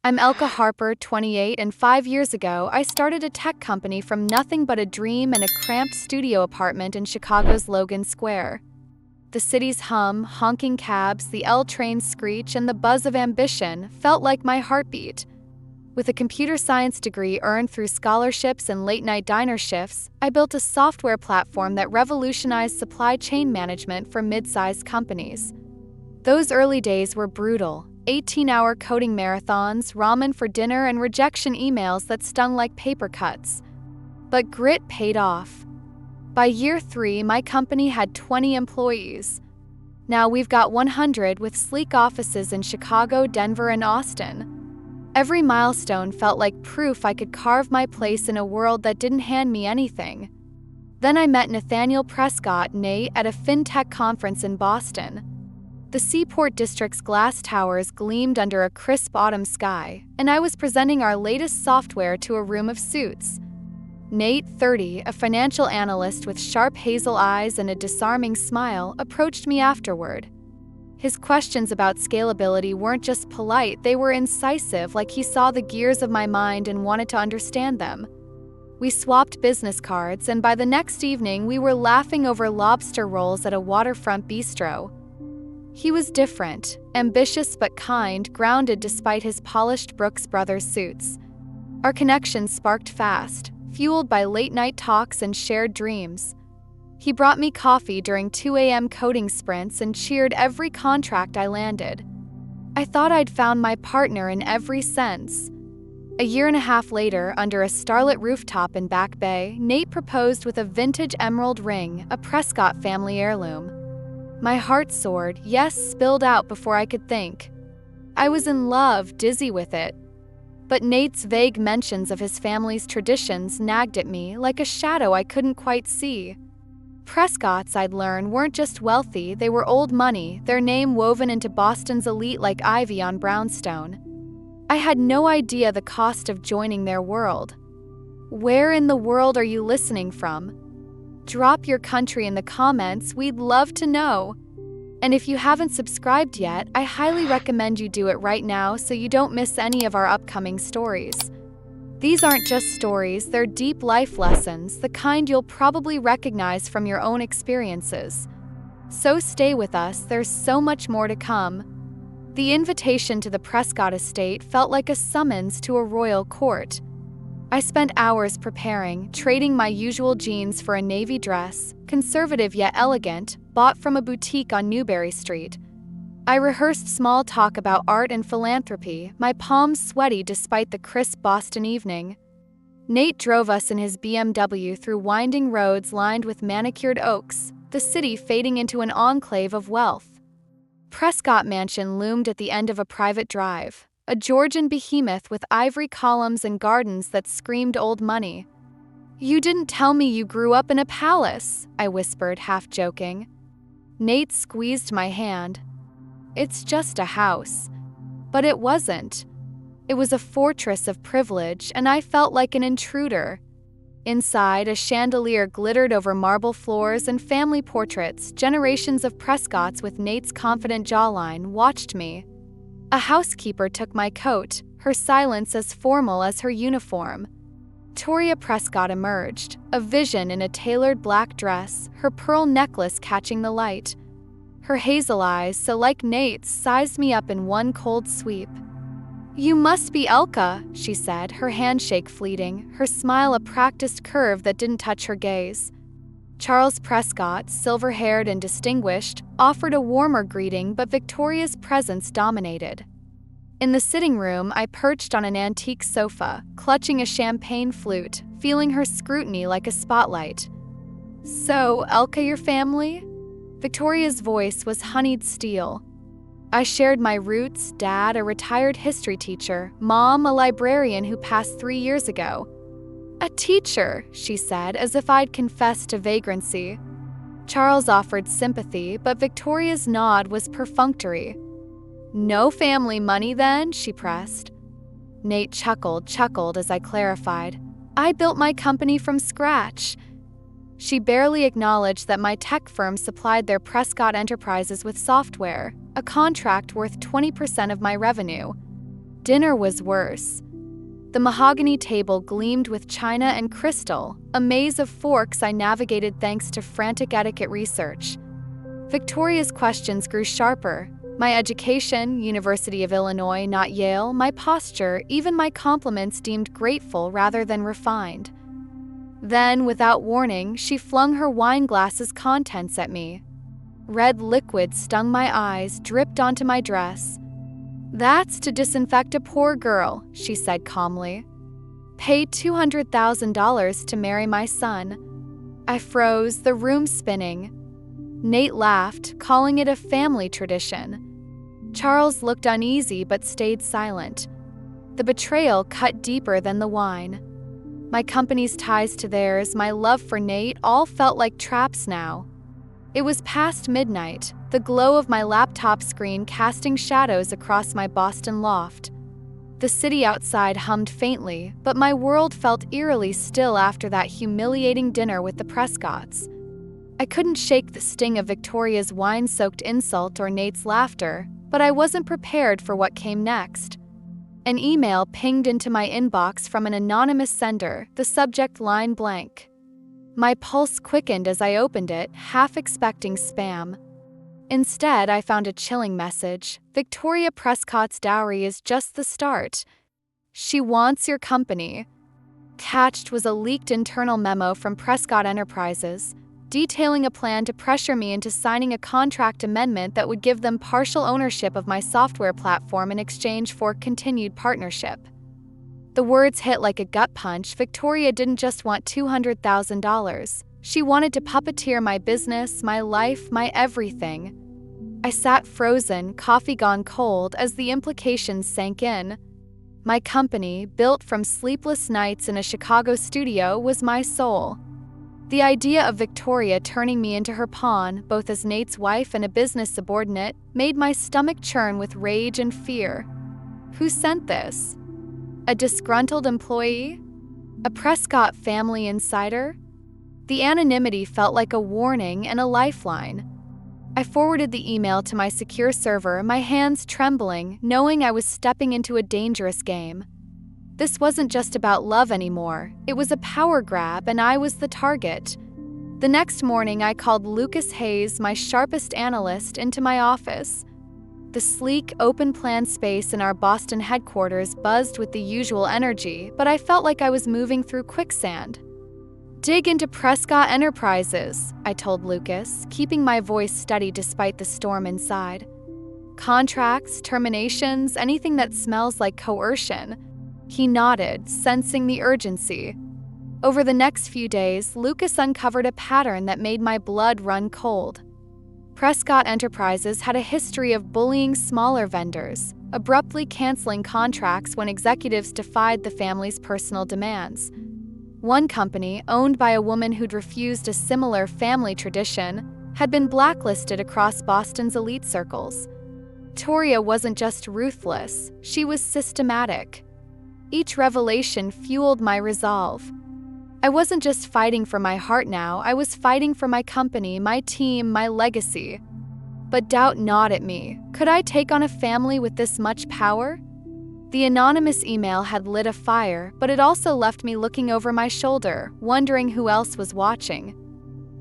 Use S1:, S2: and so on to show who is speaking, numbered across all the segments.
S1: I'm Elke Harper, 28, and 5 years ago, I started a tech company from nothing but a dream and a cramped studio apartment in Chicago's Logan Square. The city's hum, honking cabs, the L train's screech, and the buzz of ambition felt like my heartbeat. With a computer science degree earned through scholarships and late-night diner shifts, I built a software platform that revolutionized supply chain management for mid-sized companies. Those early days were brutal. 18-hour coding marathons, ramen for dinner, and rejection emails that stung like paper cuts. But grit paid off. By year 3, my company had 20 employees. Now we've got 100 with sleek offices in Chicago, Denver, and Austin. Every milestone felt like proof I could carve my place in a world that didn't hand me anything. Then I met Nathaniel Prescott, Nate, at a fintech conference in Boston. The Seaport District's glass towers gleamed under a crisp autumn sky, and I was presenting our latest software to a room of suits. Nate, 30, a financial analyst with sharp hazel eyes and a disarming smile, approached me afterward. His questions about scalability weren't just polite, they were incisive, like he saw the gears of my mind and wanted to understand them. We swapped business cards, and by the next evening we were laughing over lobster rolls at a waterfront bistro. He was different, ambitious but kind, grounded despite his polished Brooks Brothers suits. Our connection sparked fast, fueled by late-night talks and shared dreams. He brought me coffee during 2 a.m. coding sprints and cheered every contract I landed. I thought I'd found my partner in every sense. A year and a half later, under a starlit rooftop in Back Bay, Nate proposed with a vintage emerald ring, a Prescott family heirloom. My heart soared, yes, spilled out before I could think. I was in love, dizzy with it. But Nate's vague mentions of his family's traditions nagged at me like a shadow I couldn't quite see. Prescotts, I'd learn, weren't just wealthy, they were old money, their name woven into Boston's elite like ivy on brownstone. I had no idea the cost of joining their world. Where in the world are you listening from? Drop your country in the comments, we'd love to know. And if you haven't subscribed yet, I highly recommend you do it right now so you don't miss any of our upcoming stories. These aren't just stories, they're deep life lessons, the kind you'll probably recognize from your own experiences. So stay with us, there's so much more to come. The invitation to the Prescott estate felt like a summons to a royal court. I spent hours preparing, trading my usual jeans for a navy dress, conservative yet elegant, bought from a boutique on Newberry Street. I rehearsed small talk about art and philanthropy, my palms sweaty despite the crisp Boston evening. Nate drove us in his BMW through winding roads lined with manicured oaks, the city fading into an enclave of wealth. Prescott Mansion loomed at the end of a private drive. A Georgian behemoth with ivory columns and gardens that screamed old money. "You didn't tell me you grew up in a palace," I whispered, half joking. Nate squeezed my hand. "It's just a house." But it wasn't. It was a fortress of privilege, and I felt like an intruder. Inside, a chandelier glittered over marble floors and family portraits, generations of Prescotts with Nate's confident jawline, watched me. A housekeeper took my coat, her silence as formal as her uniform. Toria Prescott emerged, a vision in a tailored black dress, her pearl necklace catching the light. Her hazel eyes, so like Nate's, sized me up in one cold sweep. "You must be Elke," she said, her handshake fleeting, her smile a practiced curve that didn't touch her gaze. Charles Prescott, silver-haired and distinguished, offered a warmer greeting, but Victoria's presence dominated. In the sitting room, I perched on an antique sofa, clutching a champagne flute, feeling her scrutiny like a spotlight. "So, Elke, your family?" Victoria's voice was honeyed steel. I shared my roots, Dad, a retired history teacher, Mom, a librarian who passed 3 years ago. "A teacher," she said, as if I'd confessed to vagrancy. Charles offered sympathy, but Victoria's nod was perfunctory. "No family money, then?" she pressed. Nate chuckled as I clarified. "I built my company from scratch." She barely acknowledged that my tech firm supplied their Prescott enterprises with software, a contract worth 20% of my revenue. Dinner was worse. The mahogany table gleamed with china and crystal, a maze of forks I navigated thanks to frantic etiquette research. Victoria's questions grew sharper. My education, University of Illinois, not Yale, my posture, even my compliments deemed grateful rather than refined. Then, without warning, she flung her wine glass's contents at me. Red liquid stung my eyes, dripped onto my dress. "That's to disinfect a poor girl," she said calmly. "Pay $200,000 to marry my son." I froze, the room spinning. Nate laughed, calling it a family tradition. Charles looked uneasy but stayed silent. The betrayal cut deeper than the wine. My company's ties to theirs, my love for Nate, all felt like traps now. It was past midnight, the glow of my laptop screen casting shadows across my Boston loft. The city outside hummed faintly, but my world felt eerily still after that humiliating dinner with the Prescotts. I couldn't shake the sting of Victoria's wine-soaked insult or Nate's laughter, but I wasn't prepared for what came next. An email pinged into my inbox from an anonymous sender, the subject line blank. My pulse quickened as I opened it, half expecting spam. Instead, I found a chilling message. "Victoria Prescott's dowry is just the start. She wants your company." Attached was a leaked internal memo from Prescott Enterprises, detailing a plan to pressure me into signing a contract amendment that would give them partial ownership of my software platform in exchange for continued partnership. The words hit like a gut punch. Victoria didn't just want $200,000. She wanted to puppeteer my business, my life, my everything. I sat frozen, coffee gone cold, as the implications sank in. My company, built from sleepless nights in a Chicago studio, was my soul. The idea of Victoria turning me into her pawn, both as Nate's wife and a business subordinate, made my stomach churn with rage and fear. Who sent this? A disgruntled employee? A Prescott family insider? The anonymity felt like a warning and a lifeline. I forwarded the email to my secure server, my hands trembling, knowing I was stepping into a dangerous game. This wasn't just about love anymore. It was a power grab, and I was the target. The next morning, I called Lucas Hayes, my sharpest analyst, into my office. The sleek, open-plan space in our Boston headquarters buzzed with the usual energy, but I felt like I was moving through quicksand. "Dig into Prescott Enterprises," I told Lucas, keeping my voice steady despite the storm inside. "Contracts, terminations, anything that smells like coercion." He nodded, sensing the urgency. Over the next few days, Lucas uncovered a pattern that made my blood run cold. Prescott Enterprises had a history of bullying smaller vendors, abruptly canceling contracts when executives defied the family's personal demands. One company, owned by a woman who'd refused a similar family tradition, had been blacklisted across Boston's elite circles. Victoria wasn't just ruthless, she was systematic. Each revelation fueled my resolve. I wasn't just fighting for my heart now, I was fighting for my company, my team, my legacy. But doubt gnawed at me. Could I take on a family with this much power? The anonymous email had lit a fire, but it also left me looking over my shoulder, wondering who else was watching.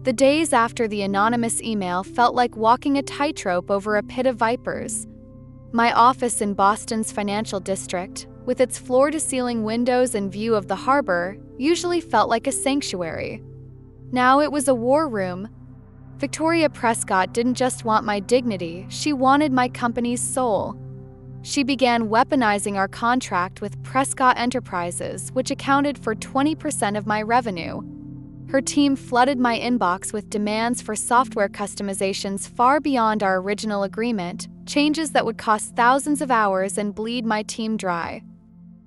S1: The days after the anonymous email felt like walking a tightrope over a pit of vipers. My office in Boston's financial district, with its floor-to-ceiling windows and view of the harbor, usually felt like a sanctuary. Now it was a war room. Victoria Prescott didn't just want my dignity, she wanted my company's soul. She began weaponizing our contract with Prescott Enterprises, which accounted for 20% of my revenue. Her team flooded my inbox with demands for software customizations far beyond our original agreement, changes that would cost thousands of hours and bleed my team dry.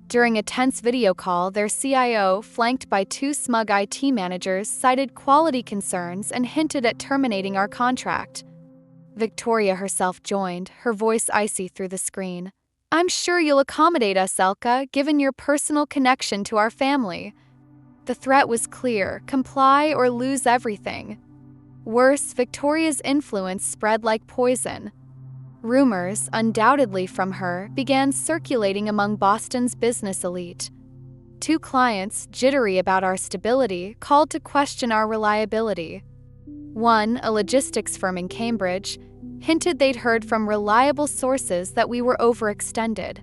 S1: During a tense video call, their CIO, flanked by two smug IT managers, cited quality concerns and hinted at terminating our contract. Victoria herself joined, her voice icy through the screen. "I'm sure you'll accommodate us, Elke, given your personal connection to our family." The threat was clear: comply or lose everything. Worse, Victoria's influence spread like poison. Rumors, undoubtedly from her, began circulating among Boston's business elite. 2 clients, jittery about our stability, called to question our reliability. One, a logistics firm in Cambridge, hinted they'd heard from reliable sources that we were overextended.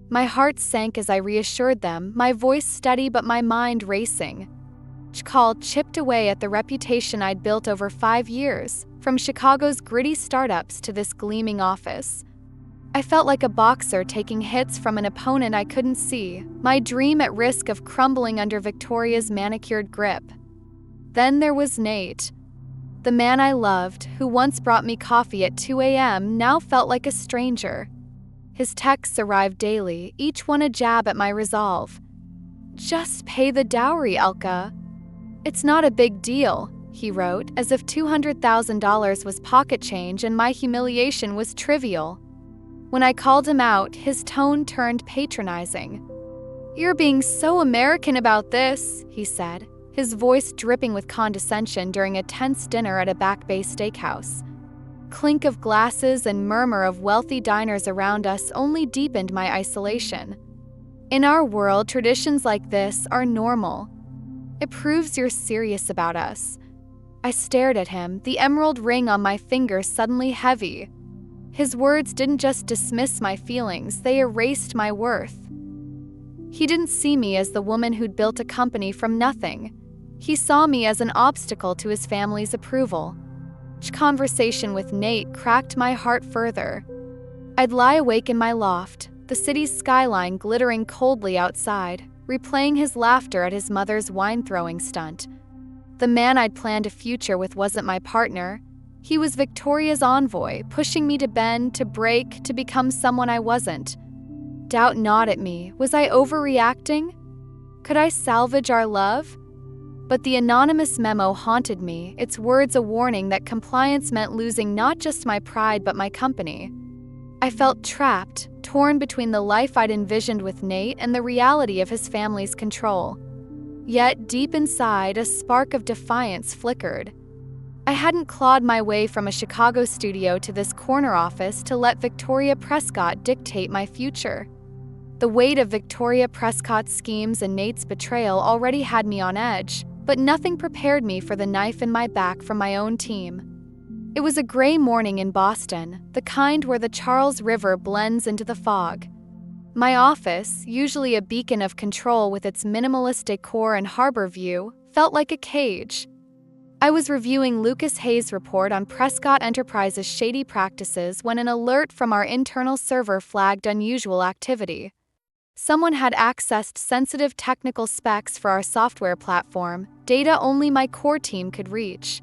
S1: My heart sank as I reassured them, my voice steady but my mind racing. Each call chipped away at the reputation I'd built over 5 years, from Chicago's gritty startups to this gleaming office. I felt like a boxer taking hits from an opponent I couldn't see, my dream at risk of crumbling under Victoria's manicured grip. Then there was Nate. The man I loved, who once brought me coffee at 2 a.m., now felt like a stranger. His texts arrived daily, each one a jab at my resolve. "Just pay the dowry, Elke." "It's not a big deal," he wrote, as if $200,000 was pocket change and my humiliation was trivial. When I called him out, his tone turned patronizing. "You're being so American about this," he said, his voice dripping with condescension during a tense dinner at a Back Bay steakhouse. Clink of glasses and murmur of wealthy diners around us only deepened my isolation. In our world, traditions like this are normal. It proves you're serious about us. I stared at him, the emerald ring on my finger suddenly heavy. His words didn't just dismiss my feelings, they erased my worth. He didn't see me as the woman who'd built a company from nothing. He saw me as an obstacle to his family's approval. Each conversation with Nate cracked my heart further. I'd lie awake in my loft, the city's skyline glittering coldly outside, replaying his laughter at his mother's wine-throwing stunt. The man I'd planned a future with wasn't my partner. He was Victoria's envoy, pushing me to bend, to break, to become someone I wasn't. Doubt gnawed at me. Was I overreacting? Could I salvage our love? But the anonymous memo haunted me, its words a warning that compliance meant losing not just my pride but my company. I felt trapped, torn between the life I'd envisioned with Nate and the reality of his family's control. Yet, deep inside, a spark of defiance flickered. I hadn't clawed my way from a Chicago studio to this corner office to let Victoria Prescott dictate my future. The weight of Victoria Prescott's schemes and Nate's betrayal already had me on edge, but nothing prepared me for the knife in my back from my own team. It was a gray morning in Boston, the kind where the Charles River blends into the fog. My office, usually a beacon of control with its minimalist decor and harbor view, felt like a cage. I was reviewing Lucas Hayes' report on Prescott Enterprises' shady practices when an alert from our internal server flagged unusual activity. Someone had accessed sensitive technical specs for our software platform, data only my core team could reach.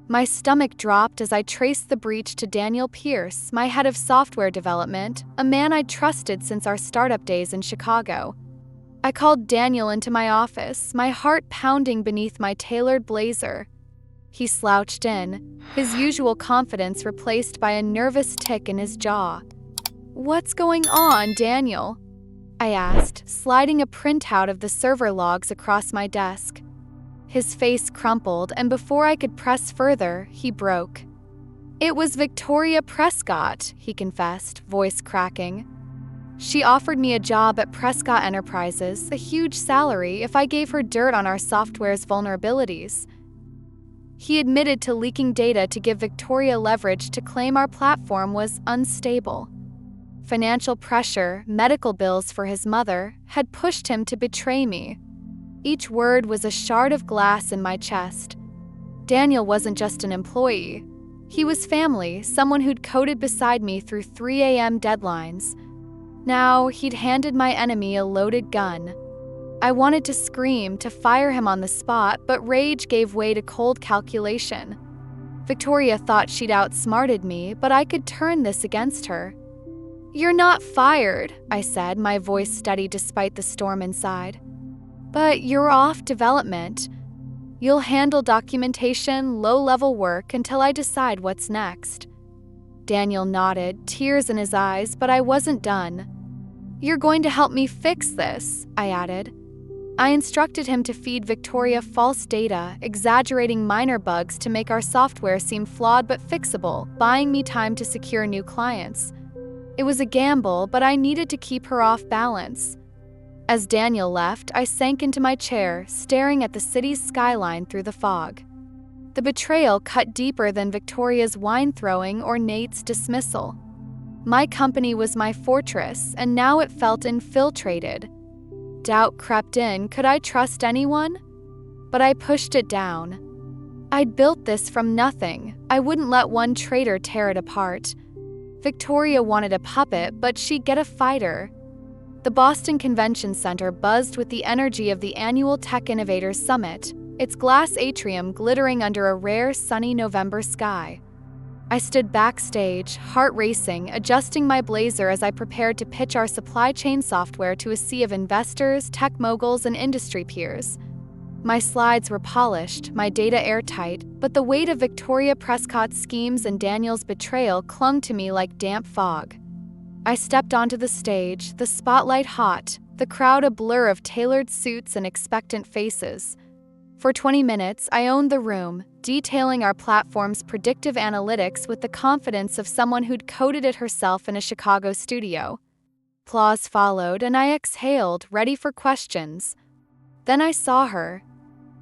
S1: My stomach dropped as I traced the breach to Daniel Pierce, my head of software development, a man I'd trusted since our startup days in Chicago. I called Daniel into my office, my heart pounding beneath my tailored blazer. He slouched in, his usual confidence replaced by a nervous tick in his jaw. "What's going on, Daniel?" I asked, sliding a printout of the server logs across my desk. His face crumpled, and before I could press further, he broke. "It was Victoria Prescott," he confessed, voice cracking. "She offered me a job at Prescott Enterprises, a huge salary, if I gave her dirt on our software's vulnerabilities." He admitted to leaking data to give Victoria leverage to claim our platform was unstable. Financial pressure, medical bills for his mother, had pushed him to betray me. Each word was a shard of glass in my chest. Daniel wasn't just an employee. He was family, someone who'd coded beside me through 3 a.m. deadlines. Now, he'd handed my enemy a loaded gun. I wanted to scream, to fire him on the spot, but rage gave way to cold calculation. Victoria thought she'd outsmarted me, but I could turn this against her. "You're not fired," I said, my voice steady despite the storm inside. "But you're off development. You'll handle documentation, low-level work until I decide what's next." Daniel nodded, tears in his eyes, but I wasn't done. "You're going to help me fix this," I added. I instructed him to feed Victoria false data, exaggerating minor bugs to make our software seem flawed but fixable, buying me time to secure new clients. It was a gamble, but I needed to keep her off balance. As Daniel left, I sank into my chair, staring at the city's skyline through the fog. The betrayal cut deeper than Victoria's wine throwing or Nate's dismissal. My company was my fortress, and now it felt infiltrated. Doubt crept in. Could I trust anyone? But I pushed it down. I'd built this from nothing. I wouldn't let one traitor tear it apart. Victoria wanted a puppet, but she'd get a fighter. The Boston Convention Center buzzed with the energy of the annual Tech Innovators Summit, its glass atrium glittering under a rare sunny November sky. I stood backstage, heart racing, adjusting my blazer as I prepared to pitch our supply chain software to a sea of investors, tech moguls, and industry peers. My slides were polished, my data airtight, but the weight of Victoria Prescott's schemes and Daniel's betrayal clung to me like damp fog. I stepped onto the stage, the spotlight hot, the crowd a blur of tailored suits and expectant faces. For 20 minutes, I owned the room, detailing our platform's predictive analytics with the confidence of someone who'd coded it herself in a Chicago studio. Applause followed, and I exhaled, ready for questions. Then I saw her.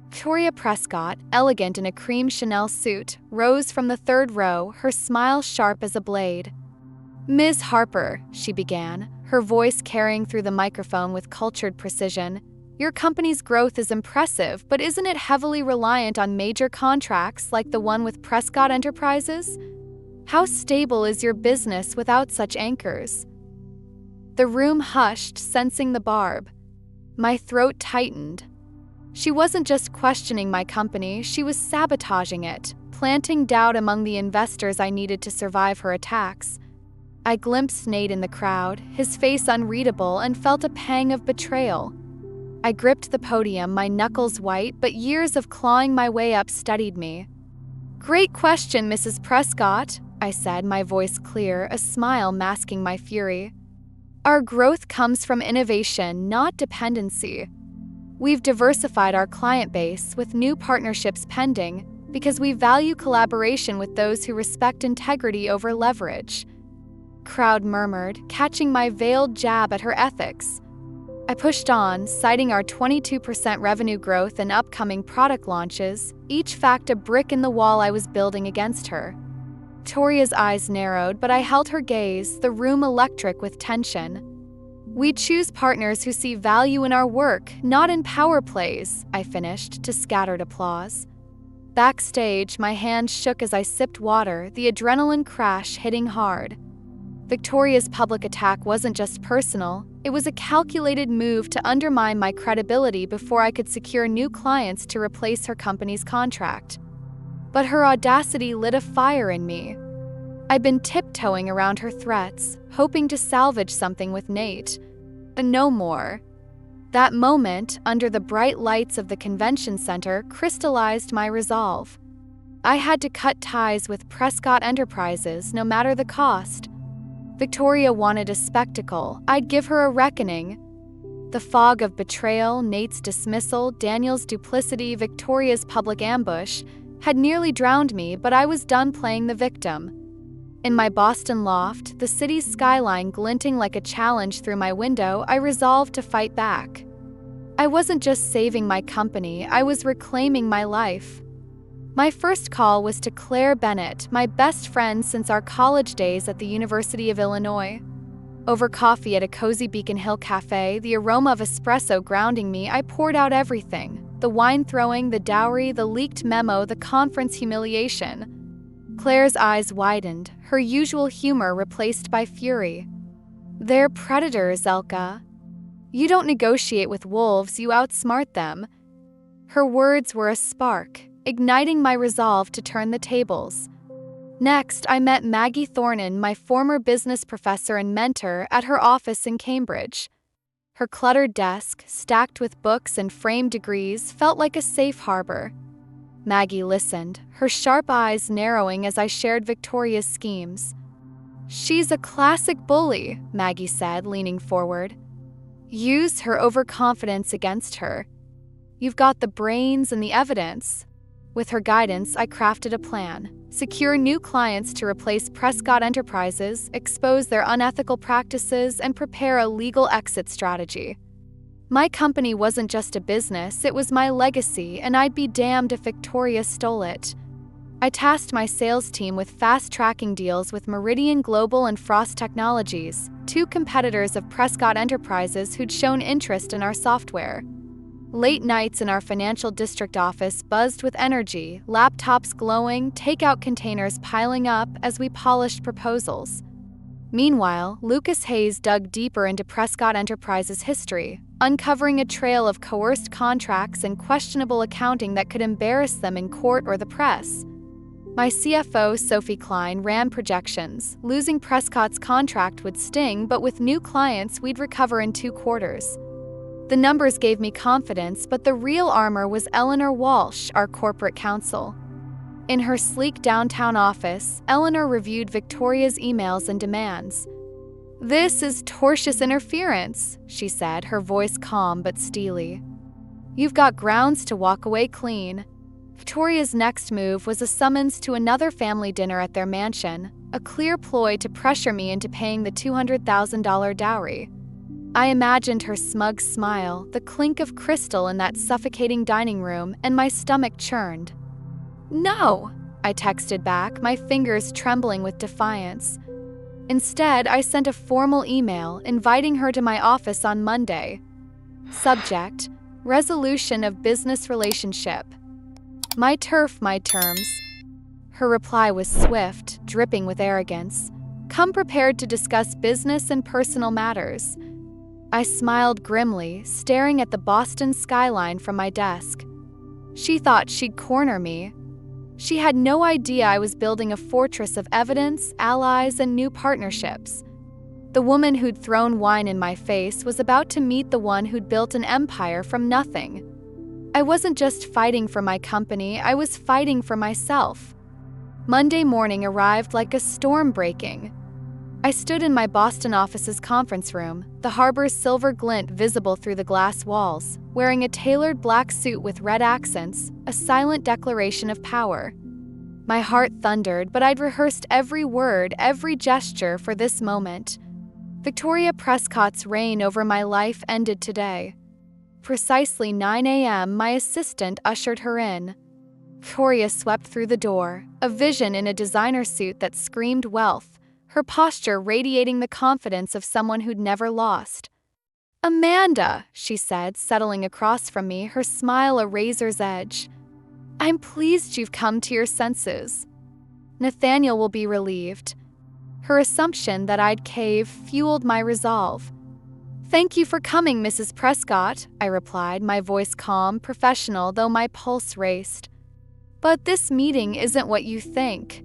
S1: Victoria Prescott, elegant in a cream Chanel suit, rose from the third row, her smile sharp as a blade. "Ms. Harper," she began, her voice carrying through the microphone with cultured precision, "your company's growth is impressive, but isn't it heavily reliant on major contracts like the one with Prescott Enterprises? How stable is your business without such anchors?" The room hushed, sensing the barb. My throat tightened. She wasn't just questioning my company, she was sabotaging it, planting doubt among the investors I needed to survive her attacks. I glimpsed Nate in the crowd, his face unreadable, and felt a pang of betrayal. I gripped the podium, my knuckles white, but years of clawing my way up steadied me. "Great question, Mrs. Prescott," I said, my voice clear, a smile masking my fury. "Our growth comes from innovation, not dependency. We've diversified our client base with new partnerships pending because we value collaboration with those who respect integrity over leverage." Crowd murmured, catching my veiled jab at her ethics. I pushed on, citing our 22% revenue growth and upcoming product launches, each fact a brick in the wall I was building against her. Victoria's eyes narrowed, but I held her gaze, the room electric with tension. "We choose partners who see value in our work, not in power plays," I finished, to scattered applause. Backstage, my hands shook as I sipped water, the adrenaline crash hitting hard. Victoria's public attack wasn't just personal, it was a calculated move to undermine my credibility before I could secure new clients to replace her company's contract. But her audacity lit a fire in me. I'd been tiptoeing around her threats, hoping to salvage something with Nate. But no more. That moment, under the bright lights of the convention center, crystallized my resolve. I had to cut ties with Prescott Enterprises, no matter the cost. Victoria wanted a spectacle. I'd give her a reckoning. The fog of betrayal, Nate's dismissal, Daniel's duplicity, Victoria's public ambush had nearly drowned me, but I was done playing the victim. In my Boston loft, the city's skyline glinting like a challenge through my window, I resolved to fight back. I wasn't just saving my company, I was reclaiming my life. My first call was to Claire Bennett, my best friend since our college days at the University of Illinois. Over coffee at a cozy Beacon Hill cafe, the aroma of espresso grounding me, I poured out everything. The wine throwing, the dowry, the leaked memo, the conference humiliation. Claire's eyes widened, her usual humor replaced by fury. "They're predators, Elke. You don't negotiate with wolves, you outsmart them." Her words were a spark, igniting my resolve to turn the tables. Next, I met Maggie Thornan, my former business professor and mentor, at her office in Cambridge. Her cluttered desk, stacked with books and framed degrees, felt like a safe harbor. Maggie listened, her sharp eyes narrowing as I shared Victoria's schemes. "She's a classic bully," Maggie said, leaning forward. Use her overconfidence against her. You've got the brains and the evidence. With her guidance, I crafted a plan. Secure new clients to replace Prescott Enterprises, expose their unethical practices, and prepare a legal exit strategy. My company wasn't just a business, it was my legacy, and I'd be damned if Victoria stole it. I tasked my sales team with fast-tracking deals with Meridian Global and Frost Technologies, two competitors of Prescott Enterprises who'd shown interest in our software. Late nights in our financial district office buzzed with energy, laptops glowing, takeout containers piling up as we polished proposals. Meanwhile, Lucas Hayes dug deeper into Prescott Enterprises' history, uncovering a trail of coerced contracts and questionable accounting that could embarrass them in court or the press. My CFO, Sophie Klein, ran projections. Losing Prescott's contract would sting, but with new clients, we'd recover in 2 quarters. The numbers gave me confidence, but the real armor was Eleanor Walsh, our corporate counsel. In her sleek downtown office, Eleanor reviewed Victoria's emails and demands. "This is tortious interference," she said, her voice calm but steely. "You've got grounds to walk away clean." Victoria's next move was a summons to another family dinner at their mansion, a clear ploy to pressure me into paying the $200,000 dowry. I imagined her smug smile, the clink of crystal in that suffocating dining room, and my stomach churned. "No," I texted back, my fingers trembling with defiance. Instead, I sent a formal email inviting her to my office on Monday. Subject: Resolution of business relationship. My turf, my terms. Her reply was swift, dripping with arrogance. Come prepared to discuss business and personal matters. I smiled grimly, staring at the Boston skyline from my desk. She thought she'd corner me. She had no idea I was building a fortress of evidence, allies, and new partnerships. The woman who'd thrown wine in my face was about to meet the one who'd built an empire from nothing. I wasn't just fighting for my company, I was fighting for myself. Monday morning arrived like a storm breaking. I stood in my Boston office's conference room, the harbor's silver glint visible through the glass walls, wearing a tailored black suit with red accents, a silent declaration of power. My heart thundered, but I'd rehearsed every word, every gesture for this moment. Victoria Prescott's reign over my life ended today. Precisely 9 a.m., my assistant ushered her in. Victoria swept through the door, a vision in a designer suit that screamed wealth, her posture radiating the confidence of someone who'd never lost. "Amanda," she said, settling across from me, her smile a razor's edge. "I'm pleased you've come to your senses. Nathaniel will be relieved." Her assumption that I'd cave fueled my resolve. "Thank you for coming, Mrs. Prescott," I replied, my voice calm, professional, though my pulse raced. "But this meeting isn't what you think."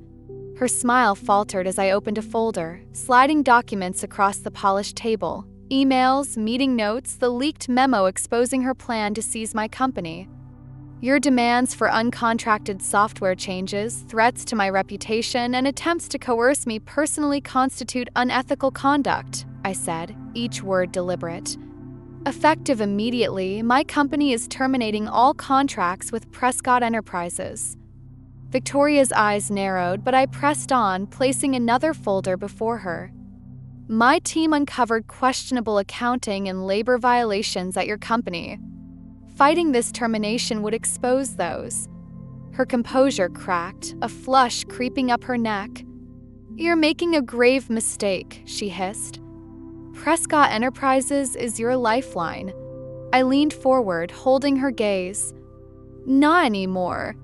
S1: Her smile faltered as I opened a folder, sliding documents across the polished table. Emails, meeting notes, the leaked memo exposing her plan to seize my company. "Your demands for uncontracted software changes, threats to my reputation, and attempts to coerce me personally constitute unethical conduct," I said, each word deliberate. "Effective immediately, my company is terminating all contracts with Prescott Enterprises." Victoria's eyes narrowed, but I pressed on, placing another folder before her. "My team uncovered questionable accounting and labor violations at your company. Fighting this termination would expose those." Her composure cracked, a flush creeping up her neck. "You're making a grave mistake," she hissed. "Prescott Enterprises is your lifeline." I leaned forward, holding her gaze. "Not anymore.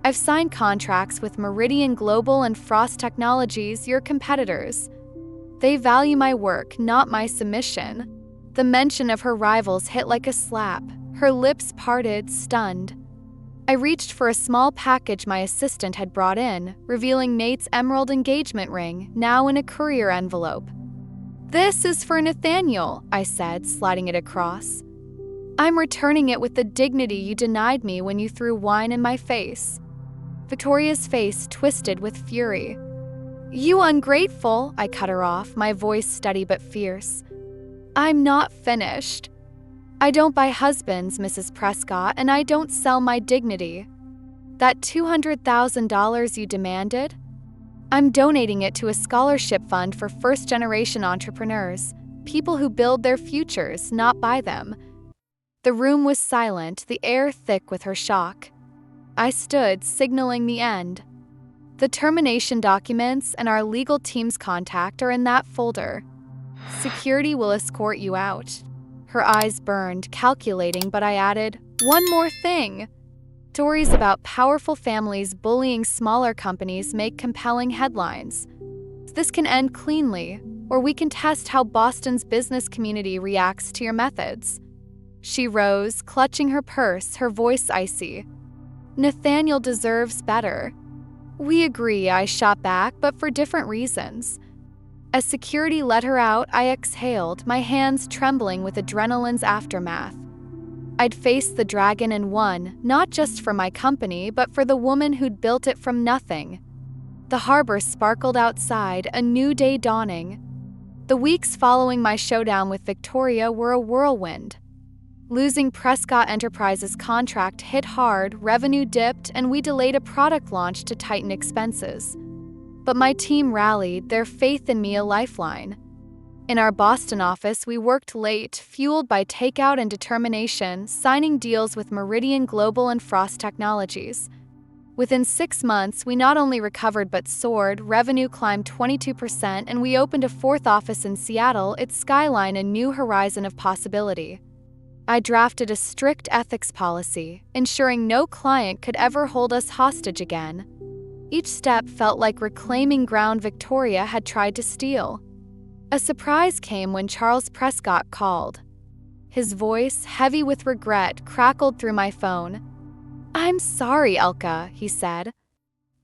S1: I've signed contracts with Meridian Global and Frost Technologies, your competitors. They value my work, not my submission." The mention of her rivals hit like a slap. Her lips parted, stunned. I reached for a small package my assistant had brought in, revealing Nate's emerald engagement ring, now in a courier envelope. "This is for Nathaniel," I said, sliding it across. "I'm returning it with the dignity you denied me when you threw wine in my face." Victoria's face twisted with fury. "You ungrateful," I cut her off, my voice steady but fierce. I'm not finished. I don't buy husbands, Mrs. Prescott, and I don't sell my dignity. That $200,000 you demanded? I'm donating it to a scholarship fund for first-generation entrepreneurs, people who build their futures, not buy them. The room was silent, the air thick with her shock. I stood, signaling the end. The termination documents and our legal team's contact are in that folder. Security will escort you out. Her eyes burned, calculating, but I added, one more thing. Stories about powerful families bullying smaller companies make compelling headlines. This can end cleanly, or we can test how Boston's business community reacts to your methods. She rose, clutching her purse, her voice icy. Nathaniel deserves better. We agree, I shot back, but for different reasons. As security let her out, I exhaled, my hands trembling with adrenaline's aftermath. I'd faced the dragon and won, not just for my company, but for the woman who'd built it from nothing. The harbor sparkled outside, a new day dawning. The weeks following my showdown with Victoria were a whirlwind. Losing Prescott Enterprises' contract hit hard, revenue dipped, and we delayed a product launch to tighten expenses. But my team rallied, their faith in me a lifeline. In our Boston office, we worked late, fueled by takeout and determination, signing deals with Meridian Global and Frost Technologies. Within 6 months, we not only recovered but soared, revenue climbed 22%, and we opened a fourth office in Seattle, its skyline a new horizon of possibility. I drafted a strict ethics policy, ensuring no client could ever hold us hostage again. Each step felt like reclaiming ground Victoria had tried to steal. A surprise came when Charles Prescott called. His voice, heavy with regret, crackled through my phone. I'm sorry, Elke, he said.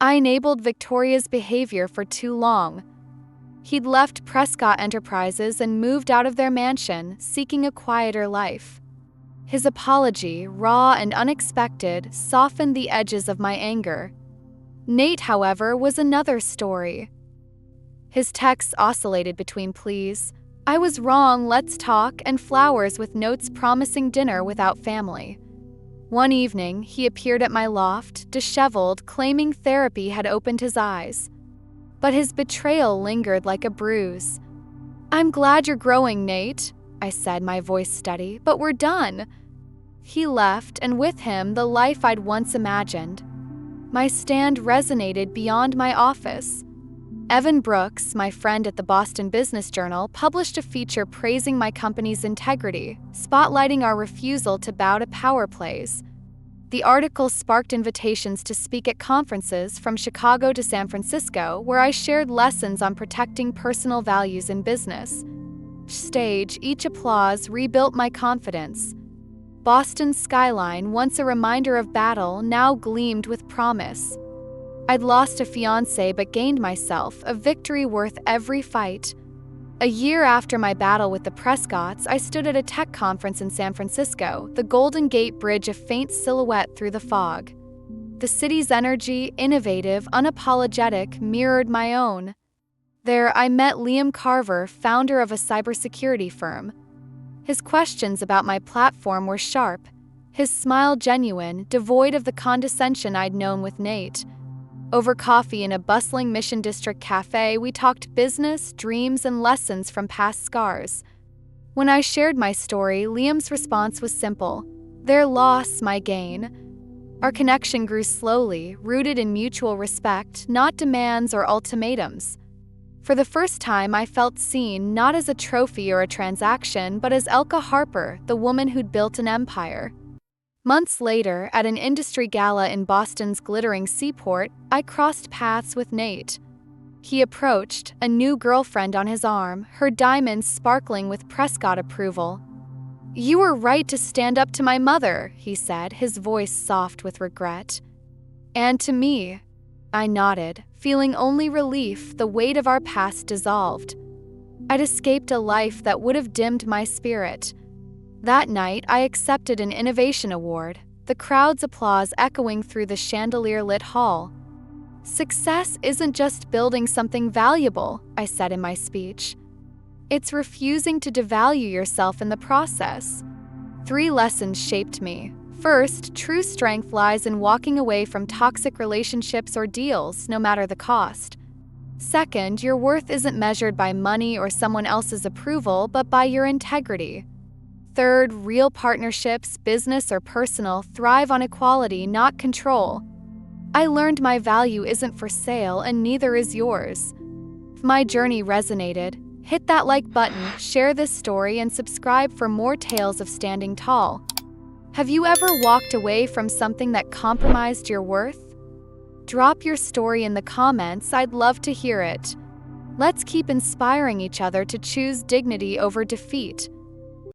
S1: I enabled Victoria's behavior for too long. He'd left Prescott Enterprises and moved out of their mansion, seeking a quieter life. His apology, raw and unexpected, softened the edges of my anger. Nate, however, was another story. His texts oscillated between pleas, I was wrong, let's talk, and flowers with notes promising dinner without family. One evening, he appeared at my loft, disheveled, claiming therapy had opened his eyes. But his betrayal lingered like a bruise. I'm glad you're growing, Nate, I said, my voice steady, but we're done. He left, and with him, the life I'd once imagined. My stand resonated beyond my office. Evan Brooks, my friend at the Boston Business Journal, published a feature praising my company's integrity, spotlighting our refusal to bow to power plays. The article sparked invitations to speak at conferences from Chicago to San Francisco, where I shared lessons on protecting personal values in business. Each stage, each applause rebuilt my confidence. Boston's skyline, once a reminder of battle, now gleamed with promise. I'd lost a fiancé but gained myself, a victory worth every fight. A year after my battle with the Prescotts, I stood at a tech conference in San Francisco, the Golden Gate Bridge a faint silhouette through the fog. The city's energy, innovative, unapologetic, mirrored my own. There, I met Liam Carver, founder of a cybersecurity firm. His questions about my platform were sharp, his smile genuine, devoid of the condescension I'd known with Nate. Over coffee in a bustling Mission District cafe, we talked business, dreams, and lessons from past scars. When I shared my story, Liam's response was simple: their loss, my gain. Our connection grew slowly, rooted in mutual respect, not demands or ultimatums. For the first time, I felt seen not as a trophy or a transaction, but as Elke Harper, the woman who'd built an empire. Months later, at an industry gala in Boston's glittering seaport, I crossed paths with Nate. He approached, a new girlfriend on his arm, her diamonds sparkling with Prescott approval. You were right to stand up to my mother, he said, his voice soft with regret. And to me. I nodded, feeling only relief, the weight of our past dissolved. I'd escaped a life that would have dimmed my spirit. That night, I accepted an innovation award, the crowd's applause echoing through the chandelier-lit hall. Success isn't just building something valuable, I said in my speech. It's refusing to devalue yourself in the process. 3 lessons shaped me. First, true strength lies in walking away from toxic relationships or deals, no matter the cost. Second, your worth isn't measured by money or someone else's approval, but by your integrity. Third, real partnerships, business or personal, thrive on equality, not control. I learned my value isn't for sale, and neither is yours. If my journey resonated, hit that like button, share this story, and subscribe for more tales of standing tall. Have you ever walked away from something that compromised your worth? Drop your story in the comments, I'd love to hear it. Let's keep inspiring each other to choose dignity over defeat.